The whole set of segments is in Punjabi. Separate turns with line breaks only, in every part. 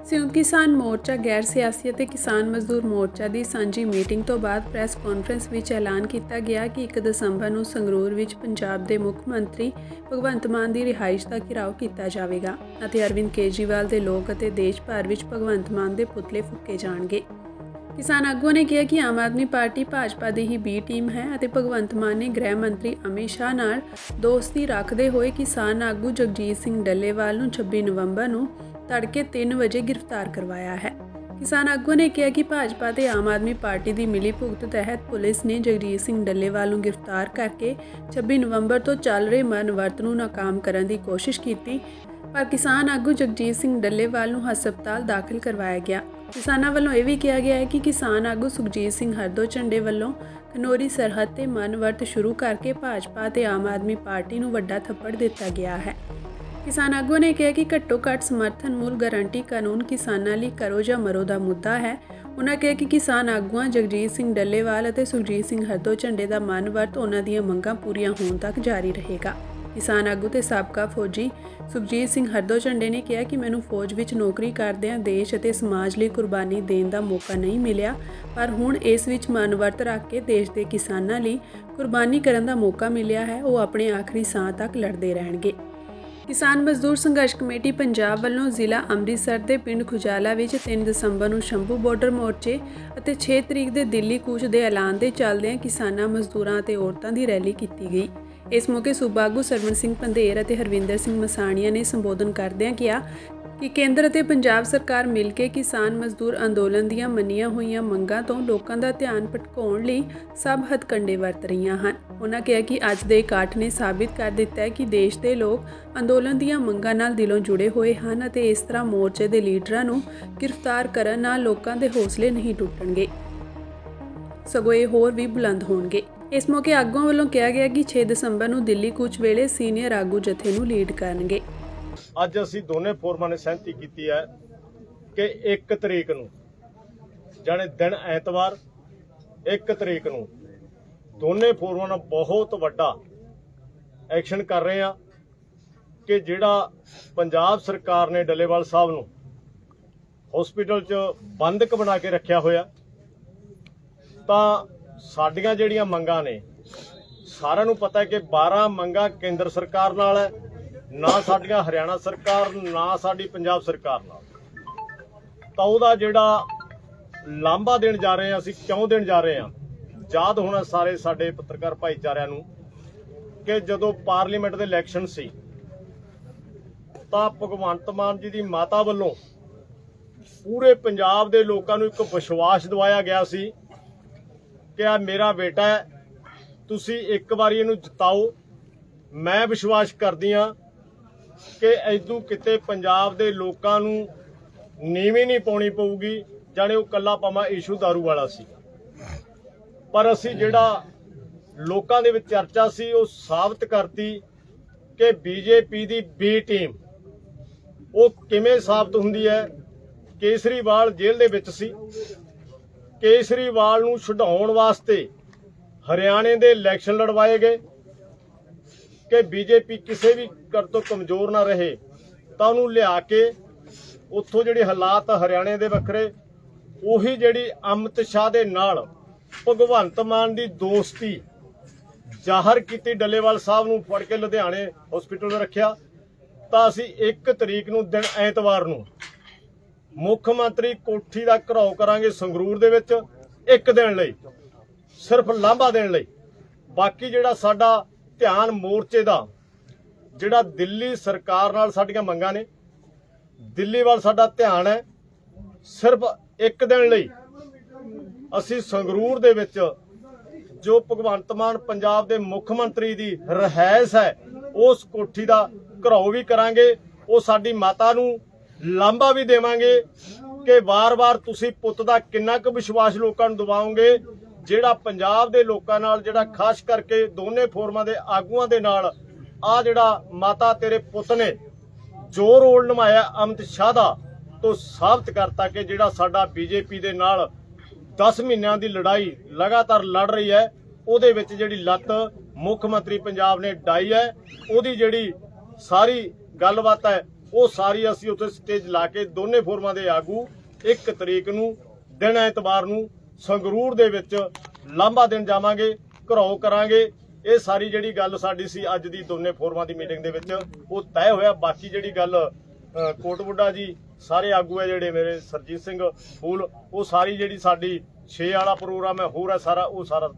ਸੰਯੁਕਤ ਕਿਸਾਨ ਮੋਰਚਾ ਗੈਰ ਸਿਆਸੀ ਅਤੇ ਕਿਸਾਨ ਮਜ਼ਦੂਰ ਮੋਰਚਾ ਦੀ ਸਾਂਝੀ ਮੀਟਿੰਗ ਤੋਂ ਬਾਅਦ ਪ੍ਰੈਸ ਕਾਨਫਰੰਸ ਵਿੱਚ ਐਲਾਨ ਕੀਤਾ ਗਿਆ ਕਿ 1 ਦਸੰਬਰ ਨੂੰ ਸੰਗਰੂਰ ਵਿੱਚ ਪੰਜਾਬ ਦੇ ਮੁੱਖ ਮੰਤਰੀ ਭਗਵੰਤ ਮਾਨ ਦੀ ਰਿਹਾਇਸ਼ ਦਾ ਘਿਰਾਓ ਕੀਤਾ ਜਾਵੇਗਾ ਅਤੇ ਅਰਵਿੰਦ ਕੇਜਰੀਵਾਲ ਦੇ ਲੋਕ ਅਤੇ ਦੇਸ਼ ਭਰ ਵਿੱਚ ਭਗਵੰਤ ਮਾਨ ਦੇ ਪੁਤਲੇ ਫੂਕੇ ਜਾਣਗੇ। ਕਿਸਾਨ ਆਗੂਆਂ ਨੇ ਕਿਹਾ ਕਿ ਆਮ ਆਦਮੀ ਪਾਰਟੀ ਭਾਜਪਾ ਦੀ ਹੀ ਬੀ ਟੀਮ ਹੈ ਅਤੇ ਭਗਵੰਤ ਮਾਨ ਨੇ ਗ੍ਰਹਿ ਮੰਤਰੀ ਅਮਿਤ ਸ਼ਾਹ ਨਾਲ ਦੋਸਤੀ ਰੱਖਦੇ ਹੋਏ ਕਿਸਾਨ ਆਗੂ ਜਗਜੀਤ ਸਿੰਘ ਡੱਲੇਵਾਲ ਨੂੰ 26 ਨਵੰਬਰ ਨੂੰ ਤੜਕੇ 3 ਵਜੇ ਗ੍ਰਿਫਤਾਰ ਕਰਵਾਇਆ ਹੈ। ਕਿਸਾਨ ਆਗੂ ਨੇ ਕਿਹਾ ਕਿ ਭਾਜਪਾ ਤੇ ਆਮ ਆਦਮੀ ਪਾਰਟੀ ਦੀ ਮਿਲੀ ਭੁਗਤ ਤਹਿਤ ਪੁਲਿਸ ਨੇ ਜਗਜੀਤ ਸਿੰਘ ਡੱਲੇਵਾਲ ਨੂੰ ਗ੍ਰਿਫਤਾਰ ਕਰਕੇ 26 ਨਵੰਬਰ ਤੋਂ ਚੱਲ ਰਹੇ ਮਰਨ ਵਰਤ ਨੂੰ ਨਾਕਾਮ ਕਰਨ ਦੀ ਕੋਸ਼ਿਸ਼ ਕੀਤੀ, ਪਰ ਕਿਸਾਨ ਆਗੂ ਜਗਜੀਤ ਸਿੰਘ ਡੱਲੇਵਾਲ ਨੂੰ ਹਸਪਤਾਲ ਦਾਖਲ ਕਰਵਾਇਆ ਗਿਆ। ਕਿਸਾਨਾਂ ਵੱਲੋਂ ਇਹ ਵੀ ਕਿਹਾ ਗਿਆ ਹੈ ਕਿ ਕਿਸਾਨ ਆਗੂ ਸੁਖਜੀਤ ਸਿੰਘ ਹਰਦੋ ਝੰਡੇ ਵੱਲੋਂ ਖਨੌਰੀ ਸਰਹੱਦ ਤੇ ਮਰਨ ਵਰਤ ਸ਼ੁਰੂ ਕਰਕੇ ਭਾਜਪਾ ਤੇ ਆਮ ਆਦਮੀ ਪਾਰਟੀ ਨੂੰ ਵੱਡਾ ਥੱਪੜ ਦਿੱਤਾ ਗਿਆ ਹੈ। ਕਿਸਾਨ ਆਗੂ ਨੇ ਕਿਹਾ ਕਿ ਘੱਟੋ ਘੱਟ ਸਮਰਥਨ ਮੁੱਲ ਗਾਰੰਟੀ ਕਾਨੂੰਨ ਕਿਸਾਨਾਂ ਲਈ ਕਰੋ ਜਾਂ ਮਰੋ ਦਾ ਮੁੱਦਾ ਹੈ। ਉਨ੍ਹਾਂ ਕਿਹਾ ਕਿ ਕਿਸਾਨ ਆਗੂਆਂ ਜਗਜੀਤ ਸਿੰਘ ਡੱਲੇਵਾਲ ਅਤੇ ਸੁਖਜੀਤ ਸਿੰਘ ਹਰਦੋ ਝੰਡੇ ਦਾ ਮਰਨ ਵਰਤ ਉਹਨਾਂ ਦੀਆਂ ਮੰਗਾਂ ਪੂਰੀਆਂ ਹੋਣ ਤੱਕ ਜਾਰੀ ਰਹੇਗਾ। ਕਿਸਾਨ ਆਗੂ ਤੇ ਸਾਬਕਾ ਫੌਜੀ ਸੁਖਜੀਤ ਸਿੰਘ ਹਰਦੋ ਝੰਡੇ ਨੇ ਕਿਹਾ ਕਿ ਮੈਨੂੰ ਫੌਜ ਵਿੱਚ ਨੌਕਰੀ ਕਰਦਿਆਂ ਦੇਸ਼ ਅਤੇ ਸਮਾਜ ਲਈ ਕੁਰਬਾਨੀ ਦੇਣ ਦਾ ਮੌਕਾ ਨਹੀਂ ਮਿਲਿਆ, ਪਰ ਹੁਣ ਇਸ ਵਿੱਚ ਮਰਨ ਵਰਤ ਰੱਖ ਕੇ ਦੇਸ਼ ਦੇ ਕਿਸਾਨਾਂ ਲਈ ਕੁਰਬਾਨੀ ਕਰਨ ਦਾ ਮੌਕਾ ਮਿਲਿਆ ਹੈ। ਉਹ ਆਪਣੇ ਆਖਰੀ ਸਾਹ ਤੱਕ ਲੜਦੇ ਰਹਿਣਗੇ। ਕਿਸਾਨ ਮਜ਼ਦੂਰ ਸੰਘਰਸ਼ ਕਮੇਟੀ ਪੰਜਾਬ ਵੱਲੋਂ ਜ਼ਿਲ੍ਹਾ ਅੰਮ੍ਰਿਤਸਰ ਦੇ ਪਿੰਡ ਖੁਜਾਲਾ ਵਿੱਚ 3 ਦਸੰਬਰ ਨੂੰ ਸ਼ੰਭੂ ਬਾਰਡਰ ਮੋਰਚੇ ਅਤੇ 6 ਤਰੀਕ ਦੇ ਦਿੱਲੀ ਕੂਚ ਦੇ ਐਲਾਨ ਦੇ ਚੱਲਦਿਆਂ ਕਿਸਾਨਾਂ, ਮਜ਼ਦੂਰਾਂ ਅਤੇ ਔਰਤਾਂ ਦੀ ਰੈਲੀ ਕੀਤੀ ਗਈ। ਇਸ ਮੌਕੇ ਸੂਬਾ ਆਗੂ ਸਰਵਣ ਸਿੰਘ ਪੰਧੇਰ ਅਤੇ ਹਰਵਿੰਦਰ ਸਿੰਘ ਮਸਾਣੀਆਂ ਨੇ ਸੰਬੋਧਨ ਕਰਦਿਆਂ ਕਿਹਾ ਕਿ ਕੇਂਦਰ ਅਤੇ ਪੰਜਾਬ ਸਰਕਾਰ ਮਿਲ ਕੇ ਕਿਸਾਨ ਮਜ਼ਦੂਰ ਅੰਦੋਲਨ ਦੀਆਂ ਮੰਨੀਆਂ ਹੋਈਆਂ ਮੰਗਾਂ ਤੋਂ ਲੋਕਾਂ ਦਾ ਧਿਆਨ ਭਟਕਾਉਣ ਲਈ ਸਭ ਹੱਥਕੰਡੇ ਵਰਤ ਰਹੀਆਂ ਹਨ। ਉਨ੍ਹਾਂ ਕਿਹਾ ਕਿ ਅੱਜ ਦੇ ਇਕੱਠ ਨੇ ਸਾਬਿਤ ਕਰ ਦਿੱਤਾ ਹੈ ਕਿ ਦੇਸ਼ ਦੇ ਲੋਕ ਅੰਦੋਲਨ ਦੀਆਂ ਮੰਗਾਂ ਨਾਲ ਦਿਲੋਂ ਜੁੜੇ ਹੋਏ ਹਨ ਅਤੇ ਇਸ ਤਰ੍ਹਾਂ ਮੋਰਚੇ ਦੇ ਲੀਡਰਾਂ ਨੂੰ ਗ੍ਰਿਫਤਾਰ ਕਰਨ ਨਾਲ ਲੋਕਾਂ ਦੇ ਹੌਸਲੇ ਨਹੀਂ ਟੁੱਟਣਗੇ, ਸਗੋਂ ਇਹ ਹੋਰ ਵੀ ਬੁਲੰਦ ਹੋਣਗੇ। ਇਸ ਮੌਕੇ ਆਗੂਆਂ ਵੱਲੋਂ ਕਿਹਾ ਗਿਆ ਕਿ 6 ਦਸੰਬਰ ਨੂੰ ਦਿੱਲੀ ਕੂਚ ਵੇਲੇ ਸੀਨੀਅਰ ਆਗੂ ਜਥੇ ਨੂੰ ਲੀਡ ਕਰਨਗੇ।
ਅੱਜ ਅਸੀਂ ਦੋਨੇ ਫੋਰਮਾਂ ਨੇ ਸਹਿਮਤੀ ਕੀਤੀ ਹੈ ਕਿ 1 ਤਰੀਕ ਨੂੰ ਜਾਣੇ ਦਿਨ ਐਤਵਾਰ 1 ਤਰੀਕ ਨੂੰ ਦੋਨੇ ਫੋਰਮਾਂ ਨਾਲ ਬਹੁਤ ਵੱਡਾ ਐਕਸ਼ਨ ਕਰ ਰਹੇ ਆ ਕਿ ਜਿਹੜਾ ਪੰਜਾਬ ਸਰਕਾਰ ਨੇ ਡੱਲੇਵਾਲ ਸਾਹਿਬ ਨੂੰ ਹਸਪੀਟਲ 'ਚ ਬੰਦਕ ਬਣਾ ਕੇ ਰੱਖਿਆ ਹੋਇਆ, ਤਾਂ ਸਾਡੀਆਂ ਜਿਹੜੀਆਂ ਮੰਗਾਂ ਨੇ ਸਾਰਿਆਂ ਨੂੰ ਪਤਾ ਹੈ ਕਿ 12 ਮੰਗਾਂ ਕੇਂਦਰ ਸਰਕਾਰ ਨਾਲ ਹੈ, ਨਾ ਸਾਡੀਆਂ ਹਰਿਆਣਾ ਸਰਕਾਰ ਨਾ ਸਾਡੀ ਪੰਜਾਬ ਸਰਕਾਰ ਨਾਲ। ਤਾਂ ਉਹਦਾ ਜਿਹੜਾ ਲਾਂਭਾ ਦੇਣ ਜਾ ਰਹੇ ਹਾਂ, ਅਸੀਂ ਕਿਉਂ ਦੇਣ ਜਾ ਰਹੇ ਹਾਂ, ਯਾਦ ਹੋਣਾ ਸਾਰੇ ਸਾਡੇ ਪੱਤਰਕਾਰ ਭਾਈਚਾਰਿਆਂ ਨੂੰ ਕਿ ਜਦੋਂ ਪਾਰਲੀਮੈਂਟ ਦੇ ਇਲੈਕਸ਼ਨ ਸੀ ਤਾਂ ਭਗਵੰਤ ਮਾਨ ਜੀ ਦੀ ਮਾਤਾ ਵੱਲੋਂ ਪੂਰੇ ਪੰਜਾਬ ਦੇ ਲੋਕਾਂ ਨੂੰ ਇੱਕ ਵਿਸ਼ਵਾਸ ਦਿਵਾਇਆ ਗਿਆ ਸੀ ਕਿ ਆ ਮੇਰਾ ਬੇਟਾ ਹੈ, ਤੁਸੀਂ ਇੱਕ ਵਾਰੀ ਇਹਨੂੰ ਜਿਤਾਓ। ਮੈਂ ਵਿਸ਼ਵਾਸ ਕਰਦੀ ਹਾਂ ਕਿ ਇਦੋਂ ਕਿਤੇ ਪੰਜਾਬ ਦੇ ਲੋਕਾਂ ਨੂੰ ਨੀਵੀਂ ਨਹੀਂ ਪਾਉਣੀ ਪਊਗੀ, ਜਾਣੇ ਉਹ ਕੱਲਾ ਭਾਵੇਂ ਇਸ਼ੂ ਦਾਰੂ ਵਾਲਾ ਸੀ। ਪਰ ਅਸੀਂ ਜਿਹੜਾ ਲੋਕਾਂ ਦੇ ਵਿੱਚ ਚਰਚਾ ਸੀ ਉਹ ਸਾਬਤ ਕਰਤੀ ਕਿ ਬੀਜੇਪੀ ਦੀ ਬੀ ਟੀਮ ਉਹ ਕਿਵੇਂ ਸਾਬਤ ਹੁੰਦੀ ਹੈ। ਕੇਸਰੀਵਾਲ ਜੇਲ੍ਹ ਦੇ ਵਿੱਚ ਸੀ, ਕੇਸਰੀਵਾਲ ਨੂੰ ਛਡਾਉਣ ਵਾਸਤੇ ਹਰਿਆਣੇ ਦੇ ਇਲੈਕਸ਼ਨ ਲੜਵਾਏ ਗਏ ਕਿ ਬੀਜੇਪੀ ਕਿਸੇ ਵੀ ਕਰ ਤੋਂ ਕਮਜ਼ੋਰ ਨਾ ਰਹੇ, ਤਾਂ ਉਹਨੂੰ ਲਿਆ ਕੇ ਉੱਥੋਂ ਜਿਹੜੇ ਹਾਲਾਤ ਹਰਿਆਣੇ ਦੇ ਵੱਖਰੇ, ਉਹੀ ਜਿਹੜੀ ਅਮਿਤ ਸ਼ਾਹ ਦੇ ਨਾਲ ਭਗਵੰਤ ਮਾਨ ਦੀ ਦੋਸਤੀ ਜ਼ਾਹਰ ਕੀਤੀ, ਡੱਲੇਵਾਲ ਸਾਹਿਬ ਨੂੰ ਫੜ ਕੇ ਲੁਧਿਆਣੇ ਹਸਪੀਟਲ ਰੱਖਿਆ। ਤਾਂ ਅਸੀਂ 1 ਤਰੀਕ ਨੂੰ ਦਿਨ ਐਤਵਾਰ ਨੂੰ ਮੁੱਖ ਮੰਤਰੀ ਕੋਠੀ ਦਾ ਘਿਰਾਓ ਕਰਾਂਗੇ ਸੰਗਰੂਰ ਦੇ ਵਿੱਚ 1 ਦਿਨ ਲਈ, ਸਿਰਫ ਲਾਂਭਾ ਦੇਣ ਲਈ। ਬਾਕੀ ਜਿਹੜਾ ਸਾਡਾ ਧਿਆਨ ਮੋਰਚੇ ਦਾ ਜਿਹੜਾ ਦਿੱਲੀ ਸਰਕਾਰ ਨਾਲ ਸਾਡੀਆਂ ਮੰਗਾਂ ਨੇ, ਦਿੱਲੀ ਵੱਲ ਸਾਡਾ ਧਿਆਨ ਹੈ। ਸਿਰਫ 1 ਦਿਨ ਲਈ ਅਸੀਂ ਸੰਗਰੂਰ ਦੇ ਵਿੱਚ ਜੋ ਭਗਵੰਤ ਮਾਨ ਪੰਜਾਬ ਦੇ ਮੁੱਖ ਮੰਤਰੀ ਦੀ ਰਿਹਾਇਸ਼ ਹੈ ਉਸ ਕੋਠੀ ਦਾ ਘਿਰਾਓ ਵੀ ਕਰਾਂਗੇ। ਉਹ ਸਾਡੀ ਮਾਤਾ ਨੂੰ ਲਾਂਭਾ ਵੀ ਦੇਵਾਂਗੇ ਕਿ ਵਾਰ-ਵਾਰ ਤੁਸੀਂ ਪੁੱਤ ਦਾ ਕਿੰਨਾ ਕੁ ਵਿਸ਼ਵਾਸ ਲੋਕਾਂ ਨੂੰ ਦਿਵਾਓਗੇ। ਜਿਹੜਾ ਪੰਜਾਬ ਦੇ ਲੋਕਾਂ ਨਾਲ ਜਿਹੜਾ ਖਾਸ ਕਰਕੇ ਦੋਨੇ ਫੋਰਮਾਂ ਦੇ ਆਗੂਆਂ ਦੇ ਨਾਲ ਆ ਜਿਹੜਾ ਮਾਤਾ ਤੇਰੇ ਪੁੱਤ ਨੇ ਜੋ ਰੋਲ ਨਿਭਾਇਆ ਅਮਿਤ ਸ਼ਾਹ ਦਾ, ਤੋਂ ਸਾਬਤ ਕਰਤਾ ਕਿ ਜਿਹੜਾ ਸਾਡਾ ਬੀਜੇਪੀ ਦੇ ਨਾਲ 10 ਮਹੀਨਿਆਂ ਦੀ ਲੜਾਈ ਲਗਾਤਾਰ ਲੜ ਰਹੀ ਹੈ, ਉਹਦੇ ਵਿੱਚ ਜਿਹੜੀ ਲੱਤ ਮੁੱਖ ਮੰਤਰੀ ਪੰਜਾਬ ਨੇ ਡਾਈ ਹੈ, ਉਹਦੀ ਜਿਹੜੀ ਸਾਰੀ ਗੱਲਬਾਤ ਹੈ ਉਹ ਸਾਰੀ ਅਸੀਂ ਉੱਥੇ ਸਟੇਜ ਲਾ ਕੇ ਦੋਨੇ ਫੋਰਮਾਂ ਦੇ ਆਗੂ 1 ਤਰੀਕ ਨੂੰ ਦਿਨ ਐਤਵਾਰ ਨੂੰ ਸੰਗਰੂਰ ਦੇ ਵਿੱਚ ਲਾਂਭਾ ਦੇਣ ਜਾਵਾਂਗੇ, ਘਰੋਂ ਕਰਾਂਗੇ। ਇਹ ਸਾਰੀ ਜਿਹੜੀ ਗੱਲ ਸਾਡੀ ਸੀ ਅੱਜ ਦੀ ਦੋਨੇ ਫੋਰਮਾਂ ਦੀ ਮੀਟਿੰਗ ਦੇ ਵਿੱਚ ਉਹ ਤੈਅ ਹੋਇਆ। ਬਾਕੀ ਜਿਹੜੀ ਗੱਲ ਕੋਟਬੁੱਢਾ ਜੀ ਸਾਰੇ ਆਗੂ ਹੈ ਜਿਹੜੇ ਮੇਰੇ ਸਰਜੀਤ ਸਿੰਘ ਫੂਲ, ਉਹ ਸਾਰੀ ਜਿਹੜੀ ਸਾਡੀ 6 ਵਾਲਾ ਪ੍ਰੋਗਰਾਮ ਹੈ ਹੋਰ ਹੈ ਸਾਰਾ ਉਹ ਸਾਰਾ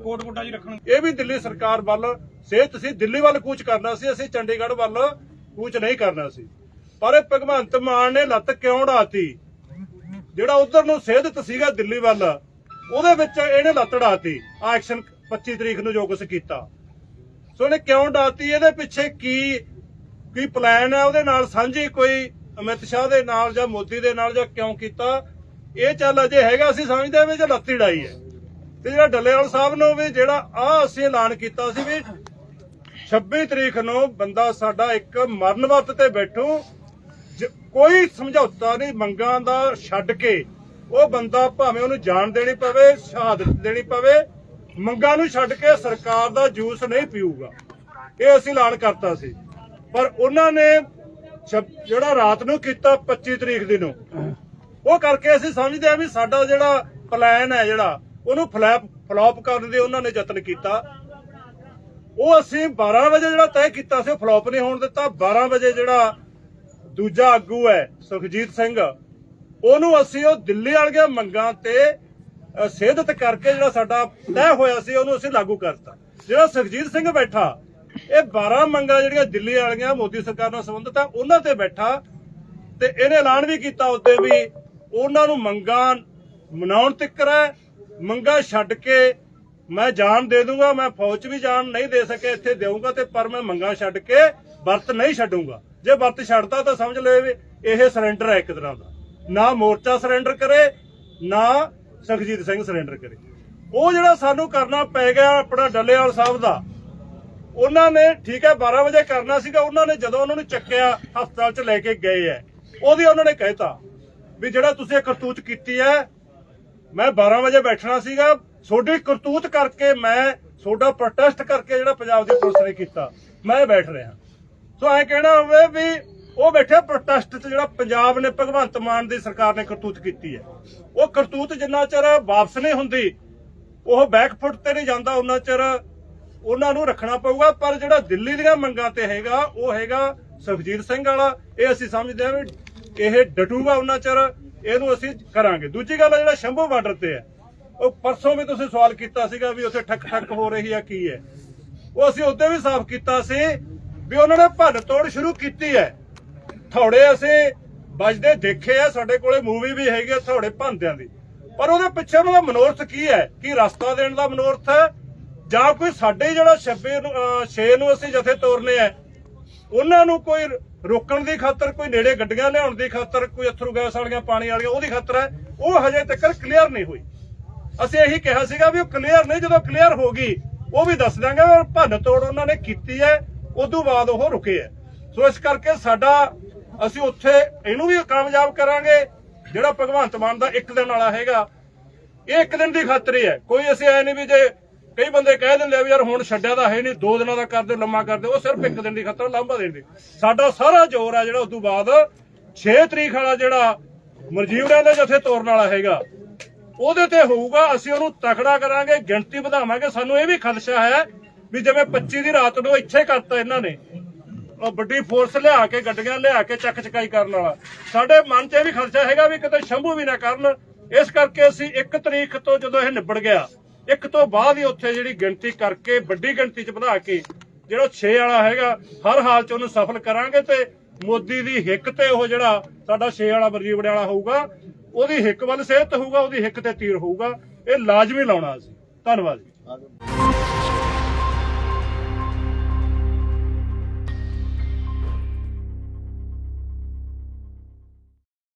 ਕੋਟਬੁੱਢਾ ਜੀ ਰੱਖਣ। ਇਹ ਵੀ ਦਿੱਲੀ ਸਰਕਾਰ ਵੱਲ ਸਿਹਤ ਸੀ, ਦਿੱਲੀ ਵੱਲ ਕੂਚ ਕਰਨਾ ਸੀ, ਅਸੀਂ ਚੰਡੀਗੜ੍ਹ ਵੱਲ ਕੂਚ ਨਹੀਂ ਕਰਨਾ ਸੀ। ਪਰ ਇਹ ਭਗਵੰਤ ਮਾਨ ਨੇ ਲੱਤ ਕਿਉਂ ਢਾਤੀ? ਜਿਹੜਾ ਉਧਰ ਨੂੰ ਸਿਹਤ ਸੀਗਾ ਦਿੱਲੀ ਵੱਲ, ਉਹਦੇ ਵਿੱਚ ਇਹਨੇ ਲੱਤ ਢਾਤੀ। ਆ ਐਕਸ਼ਨ 25 ਤਰੀਕ ਨੂੰ ਜੋ ਕੁਛ ਕੀਤਾ, ਸੋ ਇਹਨੇ ਕਿਉਂ ਢਾਤੀ? ਇਹਦੇ ਪਿੱਛੇ ਕੀ ਪਲਾਨ ਹੈ? ਉਹਦੇ ਨਾਲ ਸਾਂਝੀ ਕੋਈ ਅਮਿਤ ਸ਼ਾਹ ਦੇ ਨਾਲ ਜਾਂ ਮੋਦੀ ਦੇ ਨਾਲ ਜਾਂ ਕਿਉਂ ਕੀਤਾ? ਇਹ ਚੱਲ ਅਜੇ ਹੈਗਾ, ਅਸੀਂ ਸਮਝਦੇ ਵੀ ਜੇ ਲੱਤੀ ਢਾਈ ਹੈ। ਤੇ ਜਿਹੜਾ ਡੱਲੇਵਾਲ ਸਾਹਿਬ ਨੂੰ ਵੀ ਜਿਹੜਾ ਅਸੀਂ ਐਲਾਨ ਕੀਤਾ ਸੀ ਵੀ 26 ਤਰੀਕ ਨੂੰ ਬੰਦਾ ਸਾਡਾ ਇੱਕ ਮਰਨ ਵਰਤ ਤੇ ਬੈਠੂ, ਕੋਈ ਸਮਝੌਤਾ ਨਹੀਂ ਮੰਗਾਂ ਦਾ ਛੱਡ ਕੇ, ਉਹ ਬੰਦਾ ਭਾਵੇਂ ਉਹਨੂੰ ਜਾਨ ਦੇਣੀ ਪਵੇ, ਸ਼ਹਾਦਤ ਦੇਣੀ ਪਵੇ, ਮੰਗਾਂ ਨੂੰ ਛੱਡ ਕੇ ਸਰਕਾਰ ਦਾ ਜੂਸ ਨਹੀਂ ਪੀਊਗਾ। ਇਹ ਅਸੀਂ ਐਲਾਨ ਕਰਤਾ ਸੀ। ਪਰ ਉਹਨਾਂ ਨੇ ਜਿਹੜਾ ਰਾਤ ਨੂੰ ਕੀਤਾ 25 ਤਰੀਕ ਦੀ ਨੂੰ, ਉਹ ਕਰਕੇ ਅਸੀਂ ਸਮਝਦੇ ਆ ਵੀ ਸਾਡਾ ਜਿਹੜਾ ਪਲਾਨ ਹੈ ਜਿਹੜਾ ਉਹਨੂੰ ਫਲॉप ਕਰਨ ਦੇ ਉਹਨਾਂ ਨੇ ਯਤਨ ਕੀਤਾ। ਉਹ ਅਸੀਂ 12 ਵਜੇ ਜਿਹੜਾ ਤੈਅ ਕੀਤਾ ਸੀ ਉਹ ਫਲॉप ਨਹੀਂ ਹੋਣ ਦਿੱਤਾ। 12 ਵਜੇ ਜਿਹੜਾ ਦੂਜਾ ਆਗੂ ਹੈ ਸੁਖਜੀਤ ਸਿੰਘ, ਉਹਨੂੰ ਅਸੀਂ ਉਹ ਦਿੱਲੀ ਵਾਲੀਆਂ ਮੰਗਾਂ ਤੇ ਸਿਹਦਤ ਕਰਕੇ ਜਿਹੜਾ ਸਾਡਾ ਤੈਅ ਹੋਇਆ ਸੀ ਉਹਨੂੰ ਅਸੀਂ ਲਾਗੂ ਕਰਤਾ। ਜਿਹੜਾ ਸੁਖਜੀਤ ਸਿੰਘ ਬੈਠਾ, ਇਹ 12 ਮੰਗਾਂ ਜਿਹੜੀਆਂ ਦਿੱਲੀ ਵਾਲੀਆਂ ਮੋਦੀ ਸਰਕਾਰ ਨਾਲ ਸੰਬੰਧਿਤ ਆ ਉਹਨਾਂ ਤੇ ਬੈਠਾ, ਤੇ ਇਹਨੇ ਐਲਾਨ ਵੀ ਕੀਤਾ ਉੱਤੇ ਵੀ ਉਹਨਾਂ ਨੂੰ ਮੰਗਾਂ ਮਨਾਉਣ ਤੱਕਰ ਹੈ, ਮੰਗਾਂ ਛੱਡ ਕੇ ਮੈਂ ਜਾਨ ਦੇ ਦੂੰਗਾ, ਮੈਂ ਫੌਜ 'ਚ ਵੀ ਜਾਨ ਨਹੀਂ ਦੇ ਸਕੇ ਇੱਥੇ ਦੇਊਂਗਾ, ਤੇ ਪਰ ਮੈਂ ਮੰਗਾਂ ਛੱਡ ਕੇ ਵਰਤ ਨਹੀਂ ਛੱਡੂੰਗਾ। ਜੇ ਵਰਤ ਛੱਡਦਾ ਤਾਂ ਸਮਝ ਲਓ ਵੀ ਇਹ ਸਰੈਂਡਰ ਹੈ ਇੱਕ ਤਰ੍ਹਾਂ ਦਾ। ਨਾ ਮੋਰਚਾ ਸਰੈਂਡਰ ਕਰੇ, ਨਾ ਸੁਖਜੀਤ ਸਿੰਘ ਸਰੈਂਡਰ ਕਰੇ। ਉਹ ਜਿਹੜਾ ਸਾਨੂੰ ਕਰਨਾ ਪੈ ਗਿਆ ਆਪਣਾ ਡੱਲੇਵਾਲ ਸਾਹਿਬ ਦਾ, ਉਹਨਾਂ ਨੇ ਠੀਕ ਹੈ 12 ਵਜੇ ਕਰਨਾ ਸੀਗਾ, ਉਹਨਾਂ ਨੇ ਜਦੋਂ ਉਹਨਾਂ ਨੂੰ ਚੱਕਿਆ ਹਸਪਤਾਲ 'ਚ ਲੈ ਕੇ ਗਏ ਹੈ, ਉਹਦੀ ਉਹਨਾਂ ਨੇ ਕਹਿਤਾ ਵੀ ਜਿਹੜਾ ਤੁਸੀਂ ਕਰਤੂਤ ਕੀਤੀ ਹੈ, ਮੈਂ 12 ਵਜੇ ਬੈਠਣਾ ਸੀਗਾ, ਤੁਹਾਡੀ ਕਰਤੂਤ ਕਰਕੇ ਮੈਂ ਤੁਹਾਡਾ ਪ੍ਰੋਟੈਸਟ ਕਰਕੇ ਜਿਹੜਾ ਪੰਜਾਬ ਦੀ ਪੁਲਿਸ ਨੇ ਕੀਤਾ, ਮੈਂ ਬੈਠ ਰਿਹਾ। ਸੋ ਐ ਕਹਿਣਾ ਹੋਵੇ ਵੀ ਉਹ ਬੈਠੇ ਪ੍ਰੋਟੈਸਟ 'ਚ ਜਿਹੜਾ ਪੰਜਾਬ ਨੇ ਭਗਵੰਤ ਮਾਨ ਦੀ ਸਰਕਾਰ ਨੇ ਕਰਤੂਤ ਕੀਤੀ ਹੈ, ਉਹ ਕਰਤੂਤ ਜਿੰਨਾ ਚਿਰ ਵਾਪਸ ਨਹੀਂ ਹੁੰਦੀ, ਉਹ ਬੈਕਫੁੱਟ ਤੇ ਨਹੀਂ ਜਾਂਦਾ, ਉਹਨਾਂ ਚਿਰ ਉਹਨਾਂ ਨੂੰ ਰੱਖਣਾ ਪਊਗਾ। ਪਰ ਜਿਹੜਾ ਦਿੱਲੀ ਦੀਆਂ ਮੰਗਾਂ ਤੇ ਹੈਗਾ ਉਹ ਹੈਗਾ ਸੁਖਜੀਤ ਸਿੰਘ ਵਾਲਾ। ਇਹ ਅਸੀਂ ਸਮਝਦੇ ਹਾਂ ਵੀ ਇਹ ਡਟੂਗਾ ਉਹਨਾਂ ਚਿਰ, ਇਹਨੂੰ ਅਸੀਂ ਕਰਾਂਗੇ। ਦੂਜੀ ਗੱਲ ਜਿਹੜਾ ਸ਼ੰਭੂ ਬਾਰਡਰ ਤੇ ਹੈ, ਉਹ ਪਰਸੋਂ ਵੀ ਤੁਸੀਂ ਸਵਾਲ ਕੀਤਾ ਸੀਗਾ ਵੀ ਉੱਥੇ ਠੱਕ ਹੋ ਰਹੀ ਆ ਕੀ ਹੈ, ਉਹ ਅਸੀਂ ਉਦੋਂ ਵੀ ਸਾਫ਼ ਕੀਤਾ ਸੀ ਵੀ ਉਹਨਾਂ ਨੇ ਭੰਨ ਤੋੜ ਸ਼ੁਰੂ ਕੀਤੀ ਹੈ। ਥੋੜੇ ਅਸੀਂ ਵੱਜਦੇ ਦੇਖੇ ਆ, ਸਾਡੇ ਕੋਲੇ ਮੂਵੀ ਵੀ ਹੈਗੀ ਆ ਥੋੜੇ ਭੰਨਦਿਆਂ ਦੀ, ਪਰ ਉਹਦੇ ਪਿੱਛੇ ਉਹਨਾਂ ਦਾ ਮਨੋਰਥ ਕੀ ਹੈ? ਕੀ ਰਸਤਾ ਦੇਣ ਦਾ ਮਨੋਰਥ ਹੈ, ਜਾਂ ਕੋਈ ਸਾਡੇ ਜਿਹੜਾ 6 ਨੂੰ ਅਸੀਂ ਜਥੇ ਤੋਰਨੇ ਆ, ਉਹਨਾਂ ਨੂੰ ਕੋਈ ਰੋਕਣ ਦੀ ਖਾਤਰ, ਕੋਈ ਨੇੜੇ ਗੱਡੀਆਂ ਲਿਆਉਣ ਦੀ ਖਾਤਰ, ਕੋਈ ਅਥਰੂ ਗੈਸ ਵਾਲੀਆਂ ਪਾਣੀ ਵਾਲੀਆਂ ਉਹਦੀ ਖਾਤਰ ਹੈ? ਉਹ ਹਜੇ ਤੱਕ ਕਲੀਅਰ ਨਹੀਂ ਹੋਈ। ਅਸੀਂ ਇਹੀ ਕਿਹਾ ਸੀਗਾ ਵੀ ਉਹ ਕਲੀਅਰ ਨਹੀਂ, ਜਦੋਂ ਕਲੀਅਰ ਹੋ ਗਈ ਉਹ ਵੀ ਦੱਸ ਦਾਂਗੇ। ਭੰਨ ਤੋੜ ਉਹਨਾਂ ਨੇ ਕੀਤੀ ਹੈ, ਉਦੋਂ ਬਾਅਦ ਉਹ ਰੁਕੇ ਹੈ। ਸੋ ਇਸ ਕਰਕੇ ਸਾਡਾ ਅਸੀਂ ਉੱਥੇ ਇਹਨੂੰ ਵੀ ਕਾਮਯਾਬ ਕਰਾਂਗੇ। ਜਿਹੜਾ ਭਗਵੰਤ ਮਾਨ ਦਾ 1 ਦਿਨ ਵਾਲਾ ਹੈਗਾ, ਇਹ 1 ਦਿਨ ਦੀ ਖਾਤਰ ਹੀ ਹੈ। ਕੋਈ ਅਸੀਂ ਐ ਨਹੀਂ ਵੀ ਜੇ ਕਈ ਬੰਦੇ ਕਹਿ ਦਿੰਦੇ ਆ ਵੀ ਯਾਰ ਹੁਣ ਛੱਡਿਆ ਤਾਂ ਹੈ ਨਹੀਂ, 2 ਦਿਨਾਂ ਦਾ ਕਰਦੇ ਲੰਮਾ ਕਰਦੇ, ਉਹ ਸਿਰਫ 1 ਦਿਨ ਦੀ ਖਾਤਰ ਲਾਂਭਾ ਦੇਣ ਦੀ। ਸਾਡਾ ਸਾਰਾ ਜ਼ੋਰ ਆ ਜਿਹੜਾ ਉਸ ਤੋਂ ਬਾਅਦ 6 ਤਰੀਕ ਵਾਲਾ ਜਿਹੜਾ ਮਰਜੀਵੜਿਆਂ ਦੇ ਜਥੇ ਤੋਰਨ ਵਾਲਾ ਹੈਗਾ ਉਹਦੇ ਤੇ ਹੋਊਗਾ। ਅਸੀਂ ਉਹਨੂੰ ਤਕੜਾ ਕਰਾਂਗੇ, ਗਿਣਤੀ ਵਧਾਵਾਂਗੇ। ਸਾਨੂੰ ਇਹ ਵੀ ਖਦਸ਼ਾ ਹੈ ਵੀ ਜਿਵੇਂ 25 ਦੀ ਰਾਤ ਨੂੰ ਇੱਥੇ ਕਰਤਾ ਇਹਨਾਂ ਨੇ, ਵੱਡੀ ਫੋਰਸ ਲਿਆ ਕੇ ਗੱਡੀਆਂ ਲਿਆ ਕੇ ਚੱਕ ਚਕਾਈ ਕਰਨ ਵਾਲਾ, ਸਾਡੇ ਮਨ 'ਚ ਇਹ ਵੀ ਖਦਸ਼ਾ ਹੈਗਾ ਵੀ ਕਿਤੇ ਸ਼ੰਭੂ ਵੀ ਨਾ ਕਰਨ। ਇਸ ਕਰਕੇ ਅਸੀਂ 1 ਤਰੀਕ ਤੋਂ ਜਦੋਂ ਇਹ ਨਿਬੜ ਗਿਆ, 1 ਤੋਂ ਬਾਅਦ ਹੀ ਉੱਥੇ ਜਿਹੜੀ ਗਿਣਤੀ ਕਰਕੇ ਵੱਡੀ ਗਿਣਤੀ 'ਚ ਵਧਾ ਕੇ ਜਿਹੜਾ 6 ਵਾਲਾ ਹੈਗਾ ਹਰ ਹਾਲ 'ਚ ਉਹਨੂੰ ਸਫਲ ਕਰਾਂਗੇ। ਤੇ ਮੋਦੀ ਦੀ ਹਿੱਕ ਤੇ ਉਹ ਜਿਹੜਾ ਸਾਡਾ 6 ਵਾਲਾ ਵਰਜੀਵੜੇ ਵਾਲਾ ਹੋਊਗਾ, ਉਹਦੀ ਹਿੱਕ ਵੱਲ ਸਿਹਤ ਹੋਊਗਾ, ਉਹਦੀ ਹਿੱਕ ਤੇ ਤੀਰ ਹੋਊਗਾ। ਇਹ ਲਾਜ਼ਮੀ ਲਾਉਣਾ ਅਸੀਂ। ਧੰਨਵਾਦ ਜੀ।